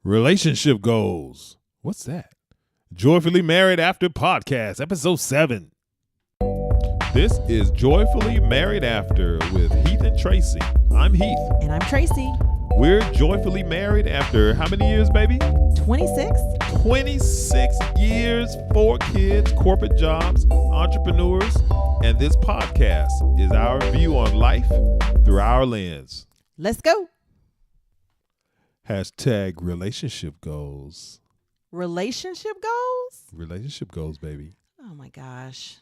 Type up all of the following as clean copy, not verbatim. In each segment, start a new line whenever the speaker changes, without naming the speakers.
Relationship goals. What's that? Joyfully Married After Podcast, episode 7. This is Joyfully Married After with Heath and Tracy. I'm Heath.
And I'm Tracy.
We're joyfully married after how many years, baby?
26.
26 years, 4 kids, corporate jobs, entrepreneurs, and this podcast is our view on life through our lens.
Let's go.
Hashtag relationship goals.
Relationship goals?
Relationship goals, baby.
Oh my gosh.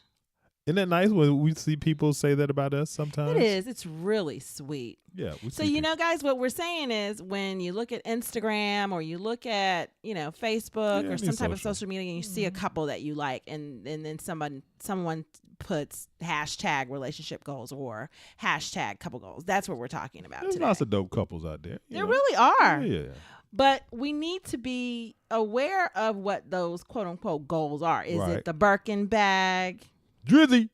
Isn't that nice when we see people say that about us sometimes?
It is. It's really sweet.
Yeah.
So, you know, guys, what we're saying is when you look at Instagram or you look at, Facebook or some type of social media and you see a couple that you like and then someone puts hashtag relationship goals or hashtag couple goals. That's what we're talking about
There's
today.
lots of dope couples out there.
There really are.
Yeah.
But we need to be aware of what those quote unquote goals are. Is
Right.
it the Birkin bag?
Drizzy.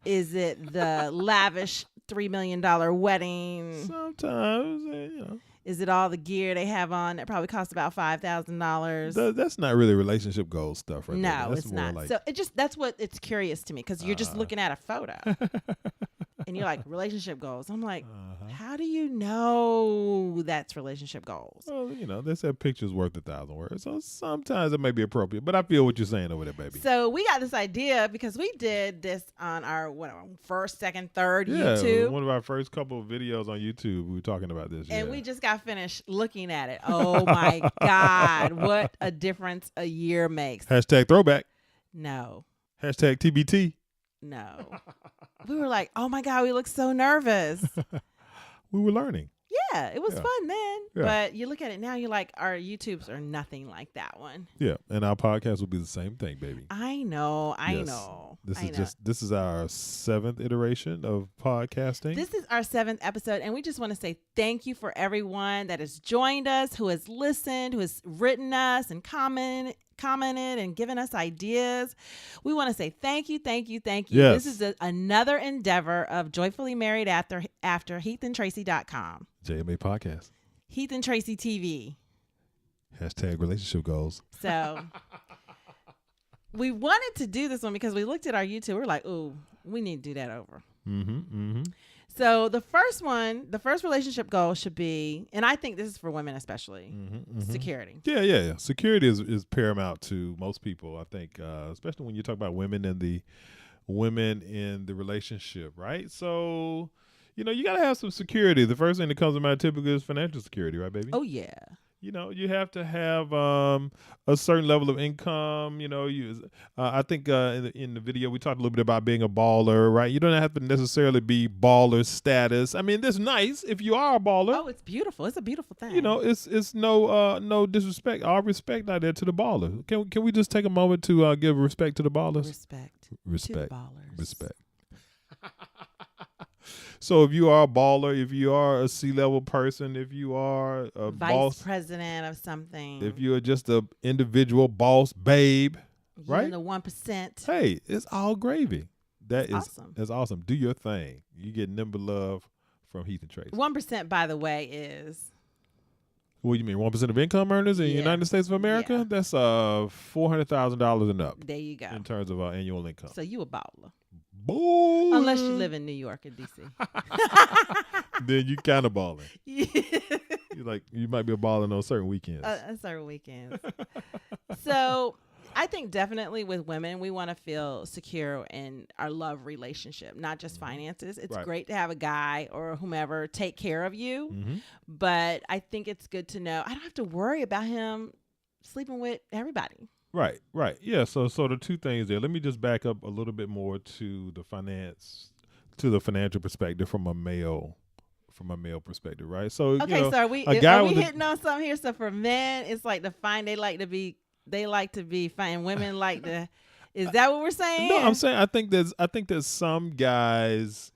Is it the lavish $3 million wedding?
Sometimes,
Is it all the gear they have on that probably costs about $5,000?
That's not really relationship goal stuff, right?
No,
That's
it's
more
not.
like,
So that's what it's curious to me because you're just looking at a photo and you're like relationship goals. I'm like, how do you know that's relationship goals?
well, they said pictures worth 1,000 words, so sometimes it may be appropriate. But I feel what you're saying over there, baby.
So we got this idea because we did this on our first, second, third YouTube.
One of our first couple of videos on YouTube, we were talking about this.
And we just got finished looking at it. Oh my God, what a difference a year makes.
Hashtag throwback.
No.
Hashtag TBT.
No. We were like, oh my God, we look so nervous.
We were learning.
Yeah, it was fun then.
Yeah.
But you look at it now, you're like, our YouTubes are nothing like that one.
Yeah, and our podcast will be the same thing, baby.
I know.
This is our 7th iteration of podcasting.
This is our 7th episode, and we just want to say thank you for everyone that has joined us, who has listened, who has written us and commented and given us ideas. We want to say thank you.
Yes.
This is another endeavor of Joyfully Married After HeathAndTracy.com.
JMA Podcast.
Heath and Tracy TV.
Hashtag relationship goals.
So we wanted to do this one because we looked at our YouTube. We're like, ooh, we need to do that over. So the first relationship goal should be, and I think this is for women especially, security.
Yeah. Security is paramount to most people, I think, especially when you talk about women in the relationship, right? So, you got to have some security. The first thing that comes to mind typically is financial security, right, baby?
Oh, yeah.
You have to have a certain level of income. I think in the video we talked a little bit about being a baller, right? You don't have to necessarily be baller status. I mean, that's nice if you are a baller.
Oh, it's beautiful. It's a beautiful thing.
It's no disrespect. All respect out there to the baller. Can we just take a moment to give respect to the ballers?
Respect. To the ballers.
Respect. So if you are a baller, if you are a C-level person, if you are a
vice president of something,
if you're just an individual boss babe,
you're
right?
in the 1%.
Hey, it's all gravy. That's
awesome.
That's awesome. Do your thing. You get number love from Heath and Tracy.
1%, by the way, is.
What do you mean? 1% of income earners in the United States of America?
Yeah.
That's $400,000 and up.
There you go.
In terms of annual income.
So you a baller.
Boy.
Unless you live in New York or D.C.
Then you kind of balling.
Yeah.
You might be a baller on certain weekends.
Certain weekends. So I think definitely with women, we want to feel secure in our love relationship, not just finances. It's great to have a guy or whomever take care of you. But I think it's good to know I don't have to worry about him sleeping with everybody. Right.
Yeah. So the two things there. Let me just back up a little bit more to the financial perspective from a male perspective, right? So
okay, so are we hitting on something here? So for men, it's like they like to be fine. Women like to. Is that what we're saying?
No, I'm saying I think that some guys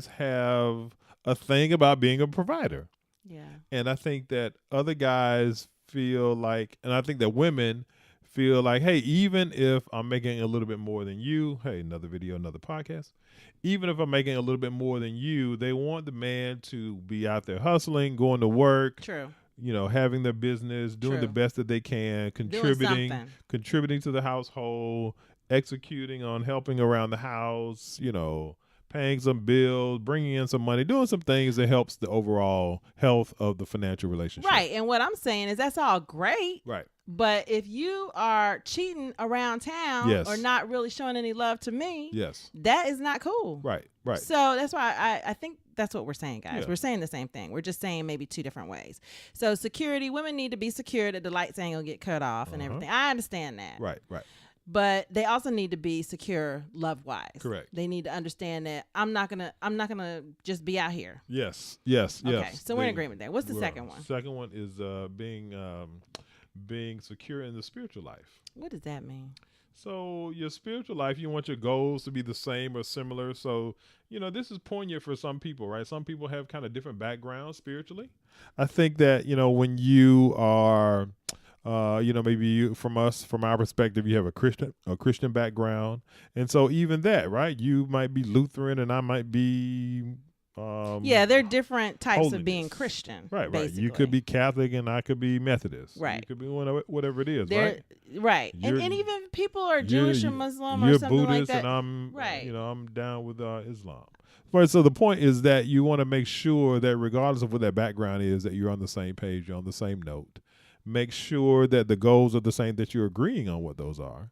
have a thing about being a provider.
Yeah.
And I think that other guys feel like, and I think that women feel like, hey, even if I'm making a little bit more than you, hey, another video, another podcast, even if I'm making a little bit more than you, they want the man to be out there hustling, going to work,
True.
having their business, doing the
True.
best that they can,
Doing something.
contributing to the household, executing on helping around the house, paying some bills, bringing in some money, doing some things that helps the overall health of the financial relationship.
Right. And what I'm saying is that's all great.
Right.
But if you are cheating around town
Yes.
or not really showing any love to me,
Yes.
that is not cool.
Right. Right.
So that's why I think that's what we're saying, guys.
Yeah.
We're saying the same thing. We're just saying maybe two different ways. So security, women need to be secure that the lights ain't gonna get cut off and everything. I understand that.
Right. Right.
But they also need to be secure love wise.
Correct.
They need to understand that I'm not gonna just be out here.
Yes. Yes.
Okay.
Yes.
So we're in agreement there. What's the second one?
Second one is being secure in the spiritual life.
What does that mean?
So your spiritual life, you want your goals to be the same or similar. So, this is poignant for some people, right? Some people have kind of different backgrounds spiritually. I think that, when you are, maybe from our perspective, you have a Christian background. And so even that, right? You might be Lutheran and I might be
they're different types
holiness.
of being Christian.
Right,
basically.
right. You could be Catholic and I could be Methodist.
Right.
You could be whatever it is,
right? Right. And even people are Jewish or Muslim or something
Buddhist
like that.
And I'm
right.
I'm down with Islam. Right. So the point is that you want to make sure that regardless of what that background is, that you're on the same page, you're on the same note. Make sure that the goals are the same, that you're agreeing on what those are.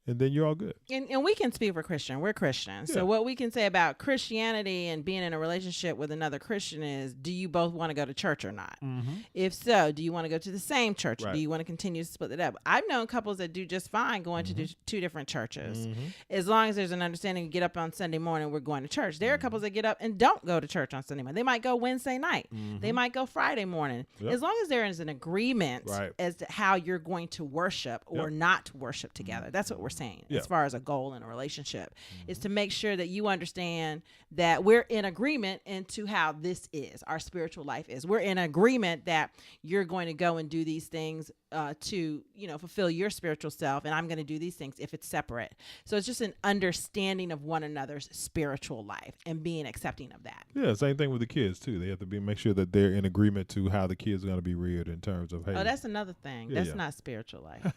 And then you're all good.
And we can speak for Christian. We're Christian.
Yeah.
So what we can say about Christianity and being in a relationship with another Christian is, do you both want to go to church or not?
Mm-hmm.
If so, do you want to go to the same church?
Right.
Or do you want to continue to split it up? I've known couples that do just fine going
Mm-hmm.
to two different churches.
Mm-hmm.
As long as there's an understanding, you get up on Sunday morning, we're going to church. There are couples that get up and don't go to church on Sunday morning. They might go Wednesday night.
Mm-hmm.
They might go Friday morning.
Yep.
As long as there is an agreement
Right.
as to how you're going to worship or
Yep.
not worship together. That's what we're saying
Yeah.
as far as a goal in a relationship, is to make sure that you understand that we're in agreement into how this is, our spiritual life is. We're in agreement that you're going to go and do these things to, fulfill your spiritual self, and I'm going to do these things if it's separate. So it's just an understanding of one another's spiritual life and being accepting of that.
Yeah, same thing with the kids too. They have to make sure that they're in agreement to how the kids are going to be reared in terms of, hey.
Oh, that's another thing.
Yeah,
That's not spiritual life.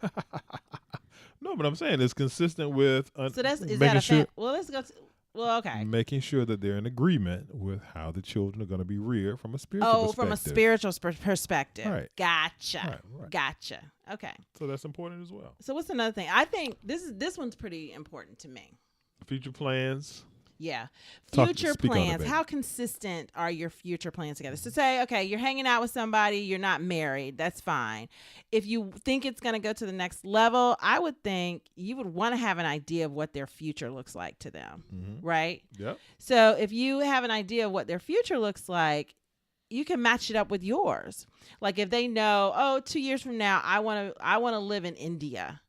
No, but I'm saying it's consistent with
So is
making
that a
sure,
well, let's go to, well, okay.
making sure that they're in agreement with how the children are going to be reared from a spiritual perspective.
From a spiritual perspective.
Right.
Gotcha.
Right.
Gotcha. Okay.
So that's important as well.
So what's another thing? I think this one's pretty important to me.
Future plans.
Yeah.
Speak
Future
on it,
plans.
baby.
How consistent are your future plans together? So say, okay, you're hanging out with somebody, you're not married, that's fine. If you think it's going to go to the next level, I would think you would want to have an idea of what their future looks like to them, right?
Yep.
So if you have an idea of what their future looks like, you can match it up with yours. Like if they know, 2 years from now, I want to live in India.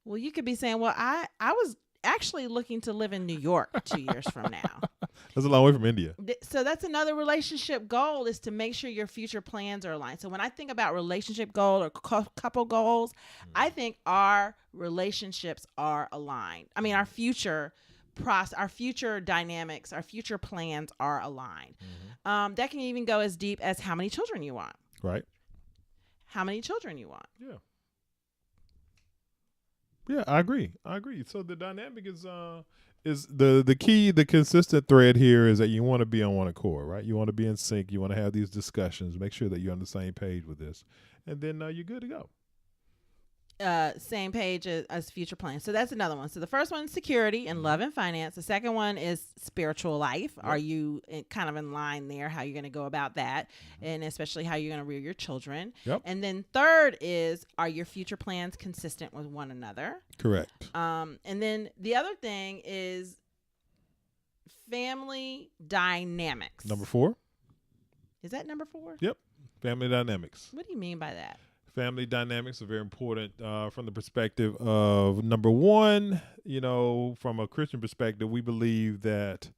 Well, you could be saying, well, I was actually looking to live in New York 2 years from now.
That's a long way from India.
So that's another relationship goal, is to make sure your future plans are aligned. So when I think about relationship goal or couple goals, I think our relationships are aligned. I mean, our future dynamics, our future plans are aligned. That can even go as deep as how many children you want.
Right.
How many children you want.
Yeah. Yeah, I agree. So the dynamic is the key, the consistent thread here is that you want to be on one accord, right? You want to be in sync. You want to have these discussions. Make sure that you're on the same page with this, and then you're good to go.
Same page as future plans. So that's another one. So the first one is security and love and finance. The second one is spiritual life. Yep. Are you kind of in line there, how you're going to go about that, and especially how you're going to rear your children.
Yep.
And then third is, are your future plans consistent with one another?
Correct.
And then the other thing is family dynamics.
Number 4.
Is that number 4?
Yep. Family dynamics.
What do you mean by that?
Family dynamics are very important from the perspective of, number 1, from a Christian perspective, we believe that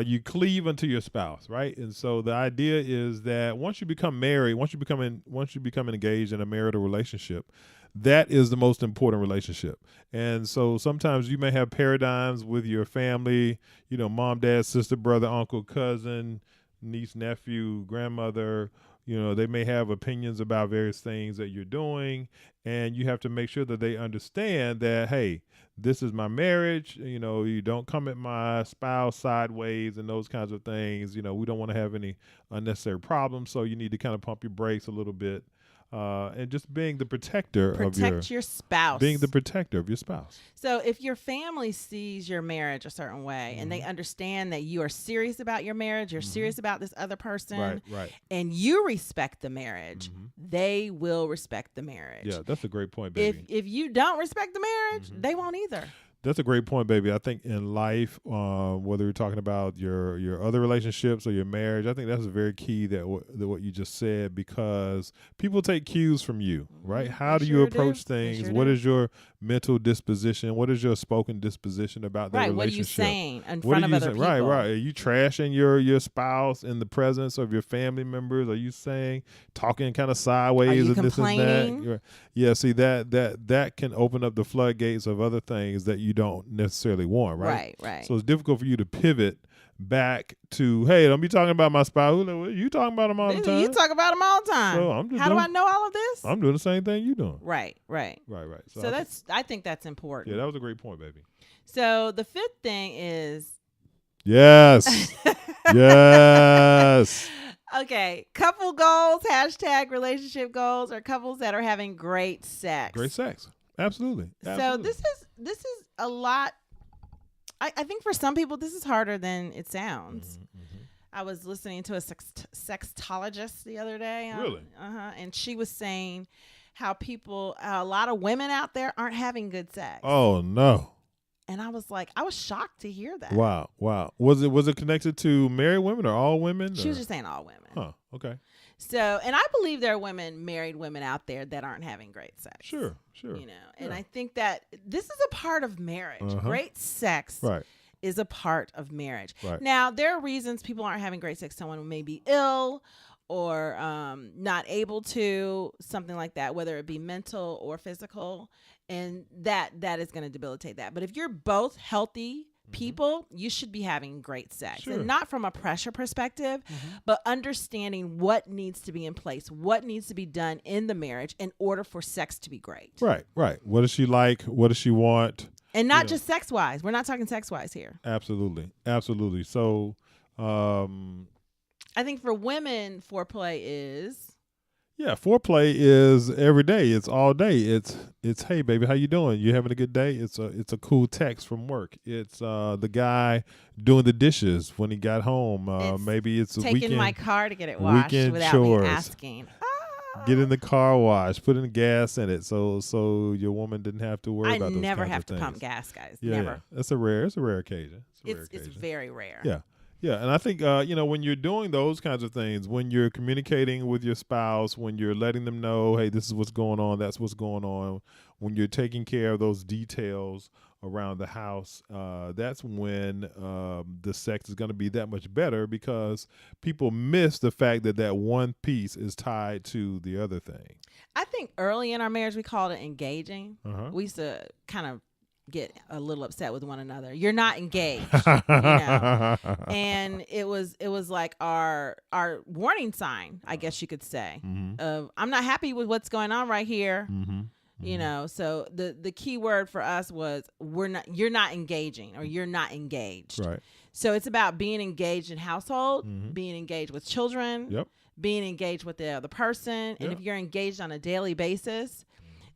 you cleave unto your spouse, right? And so the idea is that once you become married, once you become engaged in a marital relationship, that is the most important relationship. And so sometimes you may have paradigms with your family, mom, dad, sister, brother, uncle, cousin, niece, nephew, grandmother, You know, they may have opinions about various things that you're doing, and you have to make sure that they understand that, hey, this is my marriage. You know, you don't come at my spouse sideways and those kinds of things. You know, we don't want to have any unnecessary problems. So you need to kind of pump your brakes a little bit. And just being the protector
Protect your spouse.
Being the protector of your spouse.
So if your family sees your marriage a certain way and they understand that you are serious about your marriage, you're serious about this other person,
right.
and you respect the marriage, they will respect the marriage.
Yeah, that's a great point, baby.
If you don't respect the marriage, they won't either.
That's a great point, baby. I think in life, whether you're talking about your other relationships or your marriage, I think that's very key that what you just said, because people take cues from you, right? How do you approach things? What is your mental disposition? What is your spoken disposition about that relationship?
What are you saying in front of other people?
Right. Are you trashing your spouse in the presence of your family members? Are you talking kind of sideways? Are you
complaining?
This and that? Yeah, see, that can open up the floodgates of other things that you don't necessarily want, right?
Right.
So it's difficult for you to pivot back to, hey, don't be talking about my spouse. You talking about them all the time?
You talk about them all the time.
So
how do I know all of this?
I'm doing the same thing you doing.
Right. So I think that's important.
Yeah, that was a great point, baby.
So the fifth thing is
yes. Yes.
Okay, couple goals, #relationship goals, are couples that are having great sex.
Great sex. Absolutely.
So this is a lot. I think for some people this is harder than it sounds. I was listening to a sexologist the other day.
Really?
And she was saying how a lot of women out there aren't having good sex.
Oh no.
And I was shocked to hear that.
Wow. Was it connected to married women or all women?
She was just saying all women.
Huh. Okay.
So, and I believe there are married women out there that aren't having great sex.
Sure.
You know, and I think that this is a part of marriage. Great sex is a part of marriage.
Right.
Now, there are reasons people aren't having great sex. Someone may be ill or not able to, something like that, whether it be mental or physical. And that is going to debilitate that. But if you're both healthy people, you should be having great sex.
Sure.
And not from a pressure perspective, but understanding what needs to be in place, what needs to be done in the marriage in order for sex to be great.
Right. What does she like? What does she want?
And not just sex-wise. We're not talking sex-wise here.
Absolutely. So
I think for women, foreplay is...
Yeah, foreplay is every day. It's all day. It's hey baby, how you doing? You having a good day? It's a cool text from work. It's the guy doing the dishes when he got home. Maybe it's
taking my car to get it washed without me asking.
Get in the car wash, put in gas in it, so your woman didn't have to worry about those
I never
kinds
have
of
to
things.
pump gas, guys.
Yeah,
never.
Yeah. It's a rare occasion.
It's very rare.
Yeah. Yeah, and I think, when you're doing those kinds of things, when you're communicating with your spouse, when you're letting them know, hey, this is what's going on, that's what's going on, when you're taking care of those details around the house, that's when the sex is going to be that much better, because people miss the fact that one piece is tied to the other thing.
I think early in our marriage, we called it engaging.
Uh-huh.
We used to kind of get a little upset with one another. You're not engaged, you know? And it was like our warning sign, I guess you could say, of I'm not happy with what's going on right here. You know, so the key word for us was you're not engaging, or you're not engaged.
Right.
So it's about being engaged in household, being engaged with children, being engaged with the other person, and if you're engaged on a daily basis,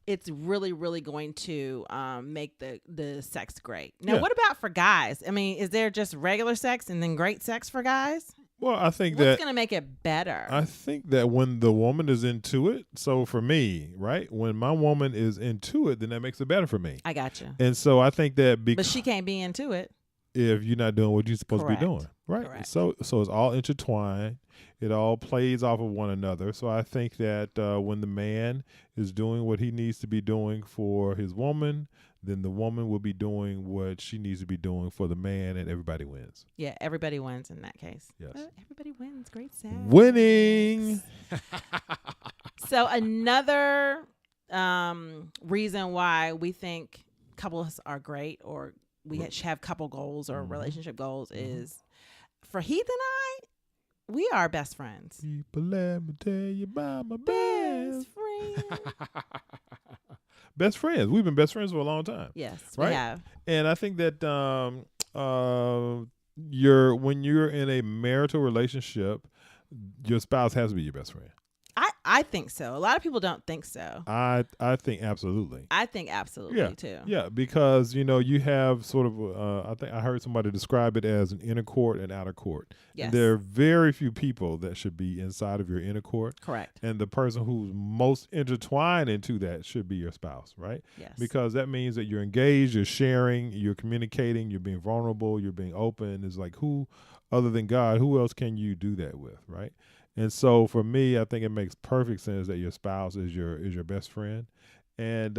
it's really, really going to make the sex great. Now, what about for guys? I mean, is there just regular sex and then great sex for guys?
Well, I think
what's going to make it better?
I think that when the woman is into it, so for me, right, when my woman is into it, then that makes it better for me.
I got you.
And so I think that
but she can't be into it
if you're not doing what you're supposed to be doing, right?
Correct.
So it's all intertwined. It all plays off of one another. So I think that when the man is doing what he needs to be doing for his woman, then the woman will be doing what she needs to be doing for the man, and everybody wins.
Yeah, everybody wins in that case.
Yes.
Everybody wins. Great sex.
Winning.
So another reason why we think couples are great, or we have couple goals or relationship goals, is for Heath and I, we are best friends.
People, let me tell you about my
Best
best
friend.
best friends. We've been best friends for a long time.
Yes,
right?
we have.
And I think that when you're in a marital relationship, your spouse has to be your best friend.
I think so. A lot of people don't think so.
I think absolutely.
I think absolutely too.
Yeah, because you have sort of I think I heard somebody describe it as an inner court and outer court.
Yes.
And there are very few people that should be inside of your inner court.
Correct.
And the person who's most intertwined into that should be your spouse, right?
Yes.
Because that means that you're engaged, you're sharing, you're communicating, you're being vulnerable, you're being open. It's like, who other than God, who else can you do that with, right? And so for me, I think it makes perfect sense that your spouse is your best friend. And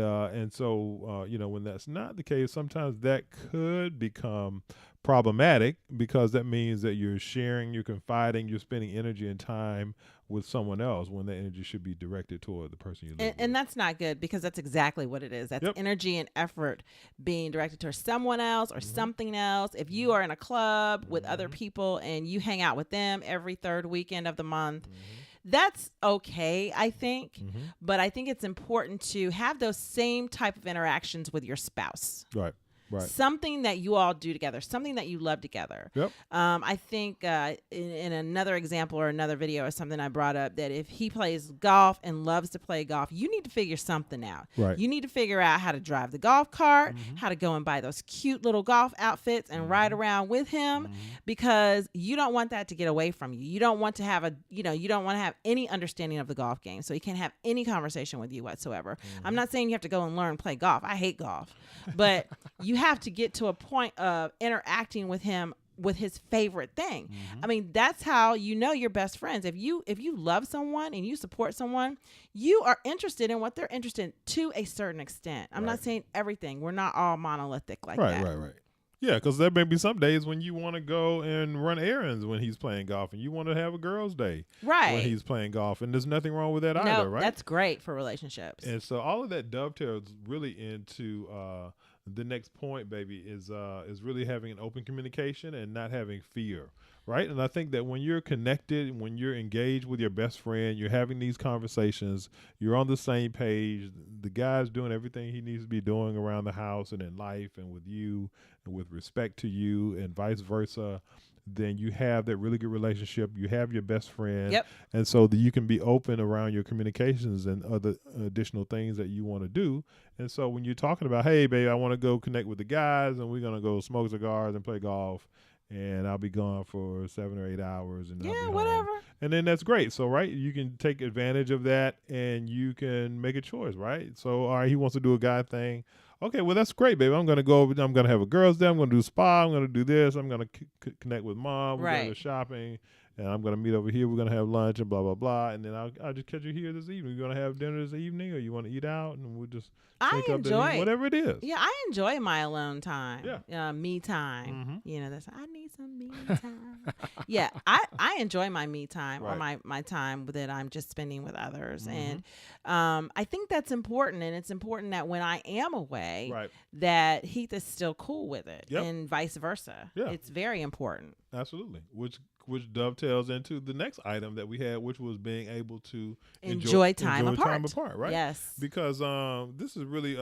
so when that's not the case, sometimes that could become problematic because that means that you're sharing, you're confiding, you're spending energy and time with someone else when that energy should be directed toward the person you live with.
And that's not good because that's exactly what it is. That's energy and effort being directed towards someone else or something else. If you are in a club with other people and you hang out with them every third weekend of the month, that's okay, I think. But I think it's important to have those same type of interactions with your spouse.
Right. Right.
Something that you all do together, something that you love together.
Yep.
I think in another example or another video or something I brought up that if he plays golf and loves to play golf, you need to figure something out.
Right.
You need to figure out how to drive the golf cart, how to go and buy those cute little golf outfits and ride around with him because you don't want that to get away from you. You don't want to have you don't want to have any understanding of the golf game. So he can't have any conversation with you whatsoever. I'm not saying you have to go and learn to play golf. I hate golf. But you have to get to a point of interacting with him with his favorite thing. I mean, that's how you know you're best friends. If you love someone and you support someone, you are interested in what they're interested in to a certain extent. I'm not saying everything. We're not all monolithic like that.
Right. Yeah, because there may be some days when you want to go and run errands when he's playing golf, and you want to have a girls' day when he's playing golf, and there's nothing wrong with that either, right?
That's great for relationships.
And so all of that dovetails really into the next point, baby, is really having an open communication and not having fear, right? And I think that when you're connected, when you're engaged with your best friend, you're having these conversations, you're on the same page, the guy's doing everything he needs to be doing around the house and in life and with you and with respect to you and vice versa, then you have that really good relationship. You have your best friend.
Yep.
And so that you can be open around your communications and other additional things that you want to do. And so when you're talking about, hey, babe, I want to go connect with the guys and we're going to go smoke cigars and play golf, and I'll be gone for 7 or 8 hours. And I'll be
whatever.
home. And then that's great. So, right, you can take advantage of that and you can make a choice, right? So, all right, he wants to do a guy thing. Okay, well, that's great, baby. I'm going to go. I'm going to have a girls' day. I'm going to do spa. I'm going to do this. I'm going to connect with mom. We're going to go shopping. And I'm going to meet over here. We're going to have lunch and blah, blah, blah. And then I'll just catch you here this evening. You're going to have dinner this evening, or you want to eat out? And we'll just whatever it is.
Yeah, I enjoy my alone time.
Yeah.
Me time. I need some me time. Yeah, I enjoy my me time or my time that I'm just spending with others. And I think that's important. And it's important that when I am away, that Heath is still cool with it and vice versa. Yeah. It's very important.
Absolutely. Which dovetails into the next item that we had, which was being able to
enjoy time apart,
right?
Yes.
Because this is really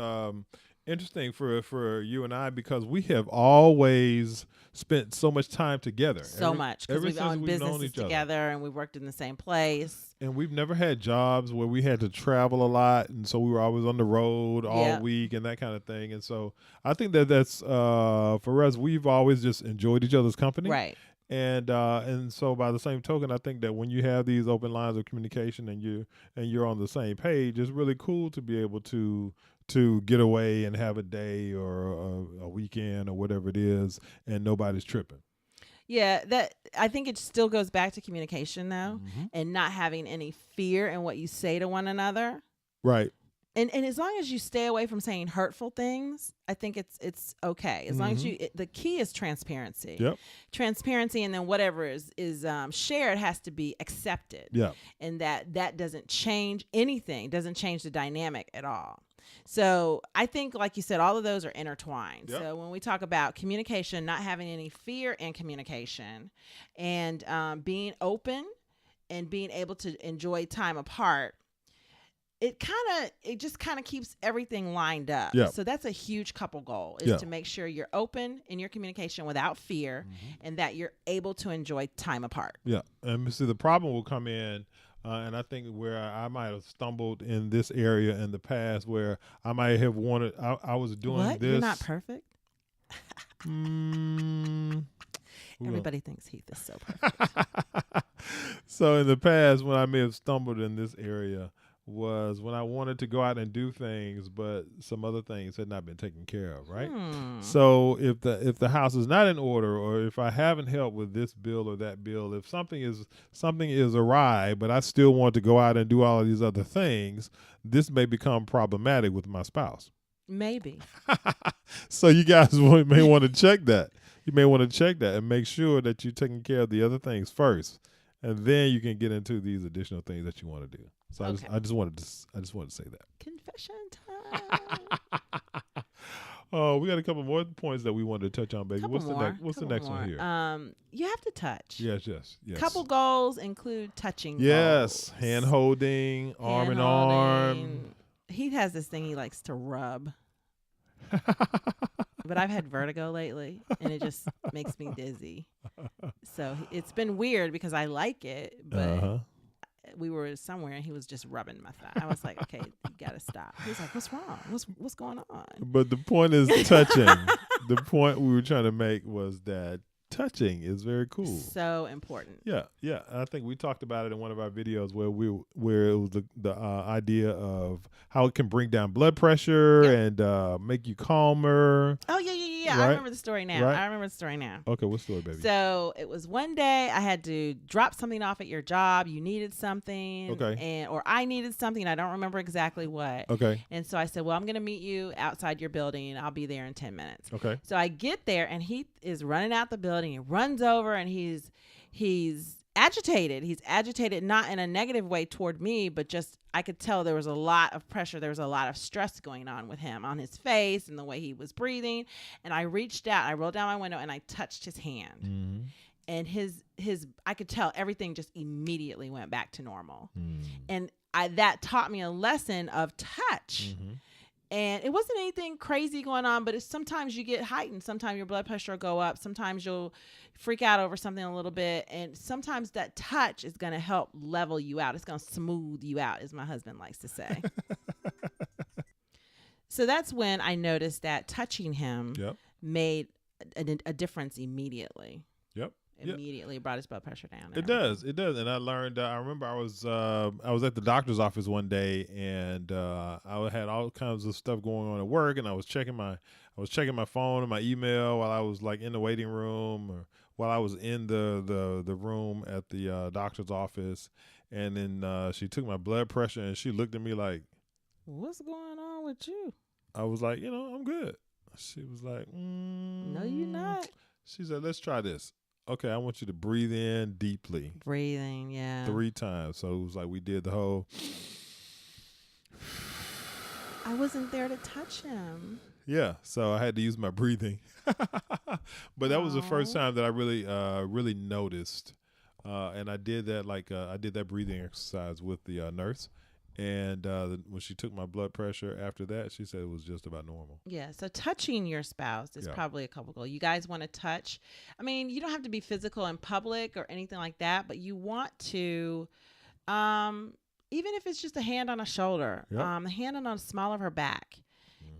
interesting for you and I, because we have always spent so much time together.
So much, because we've owned businesses together and we worked in the same place.
And we've never had jobs where we had to travel a lot, and so we were always on the road all week and that kind of thing. And so I think that's for us, we've always just enjoyed each other's company.
Right.
And so by the same token, I think that when you have these open lines of communication and you're on the same page, it's really cool to be able to get away and have a day or a weekend or whatever it is, and nobody's tripping.
Yeah, that I think it still goes back to communication though, and not having any fear in what you say to one another.
Right.
And as long as you stay away from saying hurtful things, I think it's okay. As long as the key is transparency.
Yep.
Transparency, and then whatever is shared has to be accepted.
Yeah.
And that doesn't change anything, doesn't change the dynamic at all. So I think, like you said, all of those are intertwined.
Yep.
So when we talk about communication, not having any fear in communication, and being open and being able to enjoy time apart, it just kind of keeps everything lined up.
Yeah.
So that's a huge couple goal, is
Yeah.
to make sure you're open in your communication without fear, and that you're able to enjoy time apart.
Yeah. And see, the problem will come in, and I think where I might have stumbled in this area in the past, where I might have wanted, I was doing
What?
this.
You're not perfect?
Mm,
Everybody thinks Heath is so perfect.
So in the past, when I may have stumbled in this area, was when I wanted to go out and do things, but some other things had not been taken care of, right? So if the house is not in order, or if I haven't helped with this bill or that bill, if something is awry, but I still want to go out and do all of these other things, this may become problematic with my spouse.
Maybe.
So you guys may want to check that. You may want to check that and make sure that you're taking care of the other things first, and then you can get into these additional things that you want to do. So
Okay.
I just wanted to say that.
Confession time.
Oh, we got a couple more points that we wanted to touch on, baby.
Couple
What's
more.
the next one here?
You have to touch.
Yes.
Couple goals include touching.
Yes,
goals.
hand holding, arm in arm.
He has this thing he likes to rub. But I've had vertigo lately, and it just makes me dizzy. So it's been weird because I like it, but we were somewhere and he was just rubbing my thigh. I was like, okay, you gotta stop. He was like, what's wrong? What's going on?
But the point is touching. The point we were trying to make was that touching is very cool.
So important.
Yeah. I think we talked about it in one of our videos where it was the idea of how it can bring down blood pressure and make you calmer.
Oh yeah.
Right?
I remember the story now.
Right?
I remember the story now.
Okay, what story, baby?
So it was one day I had to drop something off at your job. You needed something.
Okay.
Or I needed something. I don't remember exactly what.
Okay.
And so I said, well, I'm going to meet you outside your building. I'll be there in 10 minutes.
Okay.
So I get there and he is running out the building. He runs over and he's agitated. He's agitated, not in a negative way toward me, but just I could tell there was a lot of pressure. There was a lot of stress going on with him, on his face and the way he was breathing. And I reached out, I rolled down my window and I touched his hand.
Mm-hmm.
And his I could tell everything just immediately went back to normal. And that taught me a lesson of touch. And it wasn't anything crazy going on, but sometimes you get heightened. Sometimes your blood pressure will go up. Sometimes you'll freak out over something a little bit. And sometimes that touch is going to help level you out. It's going to smooth you out, as my husband likes to say. So that's when I noticed that touching him made a difference immediately. Immediately brought his blood pressure down.
It does. And I learned. I remember I was at the doctor's office one day, and I had all kinds of stuff going on at work, and I was checking my phone and my email while I was like in the waiting room, or while I was in the room at the doctor's office, and then she took my blood pressure and she looked at me like,
"What's going on with you?"
I was like, I'm good. She was like,
"No, you're not."
She said, "Let's try this." Okay, I want you to breathe in deeply.
Breathing, yeah.
3 times. So it was like we did the whole.
I wasn't there to touch him.
Yeah, so I had to use my breathing. But that was the first time that I really noticed. And I did that I did that breathing exercise with the nurse. And when she took my blood pressure after that, she said it was just about normal.
Yeah. So touching your spouse is probably a couple goals. You guys want to touch. I mean, you don't have to be physical in public or anything like that, but you want to, even if it's just a hand on a shoulder, a hand on the small of her back,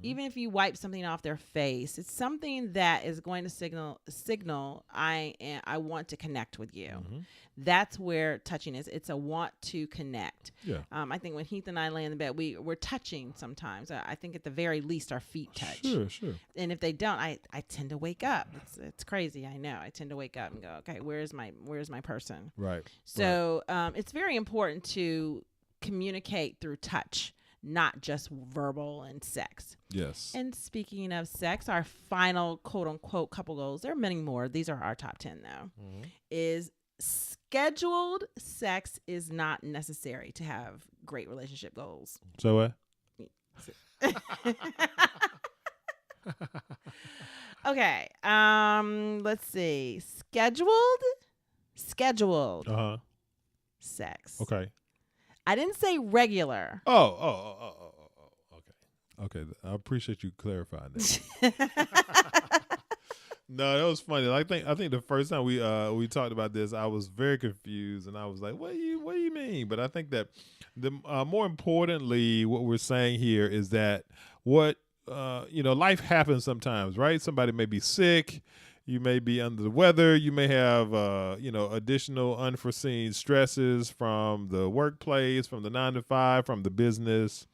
even if you wipe something off their face, it's something that is going to signal I want to connect with you. That's where touching is. It's a want to connect.
Yeah.
I think when Heath and I lay in the bed, we're touching sometimes. I think at the very least our feet touch.
Sure.
And if they don't, I tend to wake up. It's crazy. I know. I tend to wake up and go, okay, where's my person?
Right.
So it's very important to communicate through touch, not just verbal and sex.
Yes.
And speaking of sex, our final quote unquote couple goals, there are many more. These are our top 10 though, is scheduled sex is not necessary to have great relationship goals.
So what?
Okay. Let's see. Scheduled
Uh-huh.
sex.
Okay.
I didn't say regular.
Okay. I appreciate you clarifying that. No, that was funny. I think the first time we talked about this, I was very confused, and I was like, "What do you mean?" But I think that the more importantly, what we're saying here is that life happens sometimes, right? Somebody may be sick, you may be under the weather, you may have additional unforeseen stresses from the workplace, from the 9 to 5, from the business,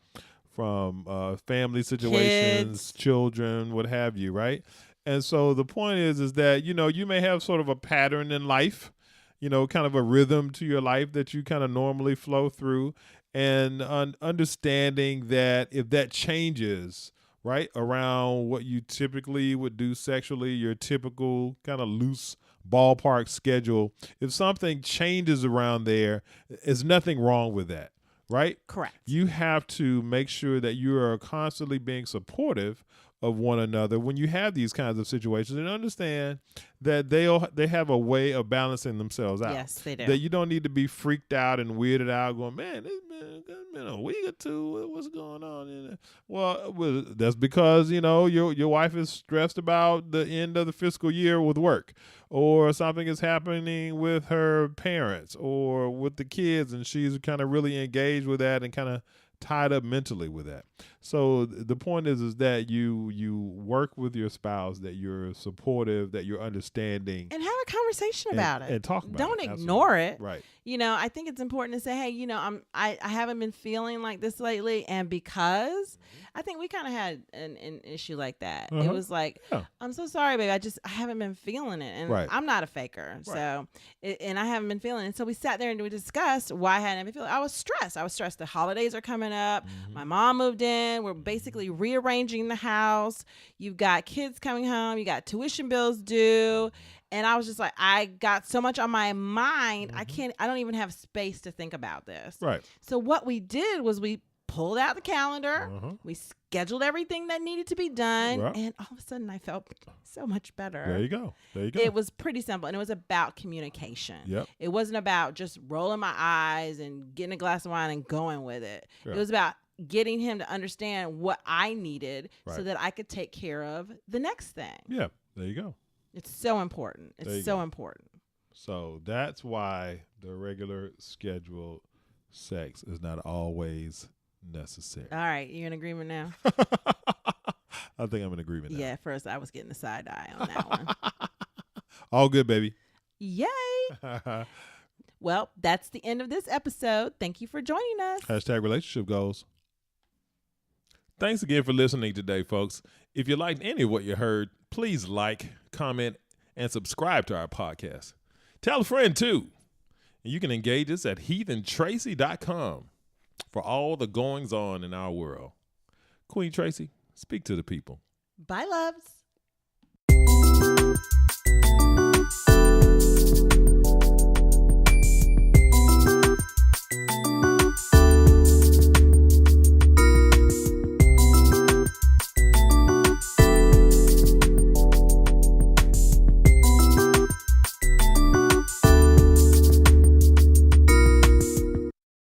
from family situations,
Kids.
children, what have you, right? And so the point is that, you may have sort of a pattern in life, kind of a rhythm to your life that you kind of normally flow through, and understanding that if that changes, right, around what you typically would do sexually, your typical kind of loose ballpark schedule, if something changes around there, there's nothing wrong with that. Right?
Correct.
You have to make sure that you are constantly being supportive of one another when you have these kinds of situations, and understand that they have a way of balancing themselves out.
Yes, they do.
That you don't need to be freaked out and weirded out going, man, it's been a week or two. What's going on in there? Well, that's because, your wife is stressed about the end of the fiscal year with work, or something is happening with her parents or with the kids, and she's kind of really engaged with that and kind of tied up mentally with that. So the point is that you work with your spouse, that you're supportive, that you're understanding,
and have a conversation about it,
and talk about
Don't
it.
ignore it.
Right.
I think it's important to say, hey, I haven't been feeling like this lately, and because I think we kind of had an issue like that. It was like, I'm so sorry, baby. I haven't been feeling it, and I'm not a faker, so and I haven't been feeling it. So we sat there and we discussed why I hadn't been feeling. I was stressed. The holidays are coming up. My mom moved in. We're basically rearranging the house. You've got kids coming home. You got tuition bills due. And I was just like, I got so much on my mind. I don't even have space to think about this.
Right.
So what we did was we pulled out the calendar. We scheduled everything that needed to be done. And all of a sudden I felt so much better.
There you go.
It was pretty simple. And it was about communication.
Yep.
It wasn't about just rolling my eyes and getting a glass of wine and going with it. It was about getting him to understand what I needed so that I could take care of the next thing.
Yeah. There you go.
It's so important. It's so important.
So that's why the regular scheduled sex is not always necessary.
All right. You're in agreement now?
I think I'm in agreement now.
Yeah, at first I was getting the side eye on that one.
All good, baby.
Yay. Well, that's the end of this episode. Thank you for joining us.
#relationship goals. Thanks again for listening today, folks. If you liked any of what you heard, please like, comment, and subscribe to our podcast. Tell a friend, too. And you can engage us at heathentracy.com for all the goings on in our world. Queen Tracy, speak to the people.
Bye, loves.